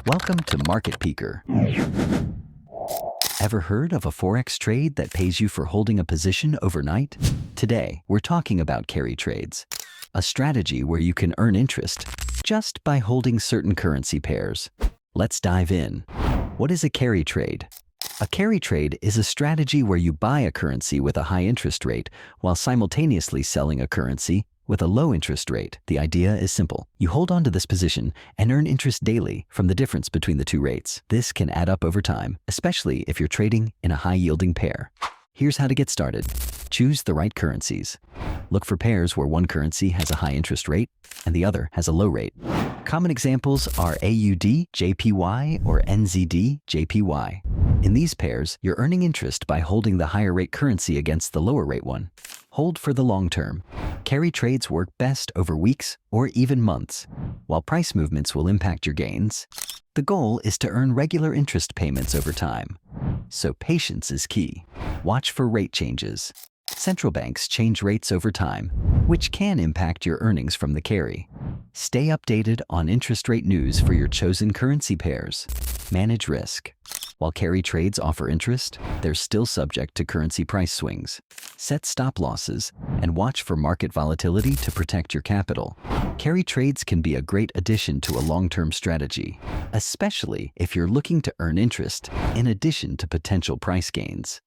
Welcome to Market Peeker. Ever heard of a Forex trade that pays you for holding a position overnight? Today, we're talking about carry trades, a strategy where you can earn interest just by holding certain currency pairs. Let's dive in. What is a carry trade? A carry trade is a strategy where you buy a currency with a high interest rate while simultaneously selling a currency with a low interest rate. The idea is simple. You hold on to this position and earn interest daily from the difference between the two rates. This can add up over time, especially if you're trading in a high-yielding pair. Here's how to get started. Choose the right currencies. Look for pairs where one currency has a high interest rate and the other has a low rate. Common examples are AUD, JPY, or NZD, JPY. In these pairs, you're earning interest by holding the higher rate currency against the lower rate one. Hold for the long term. Carry trades work best over weeks or even months. While price movements will impact your gains, the goal is to earn regular interest payments over time. So patience is key. Watch for rate changes. Central banks change rates over time, which can impact your earnings from the carry. Stay updated on interest rate news for your chosen currency pairs. Manage risk. While carry trades offer interest, they're still subject to currency price swings. Set stop losses and watch for market volatility to protect your capital. Carry trades can be a great addition to a long-term strategy, especially if you're looking to earn interest in addition to potential price gains.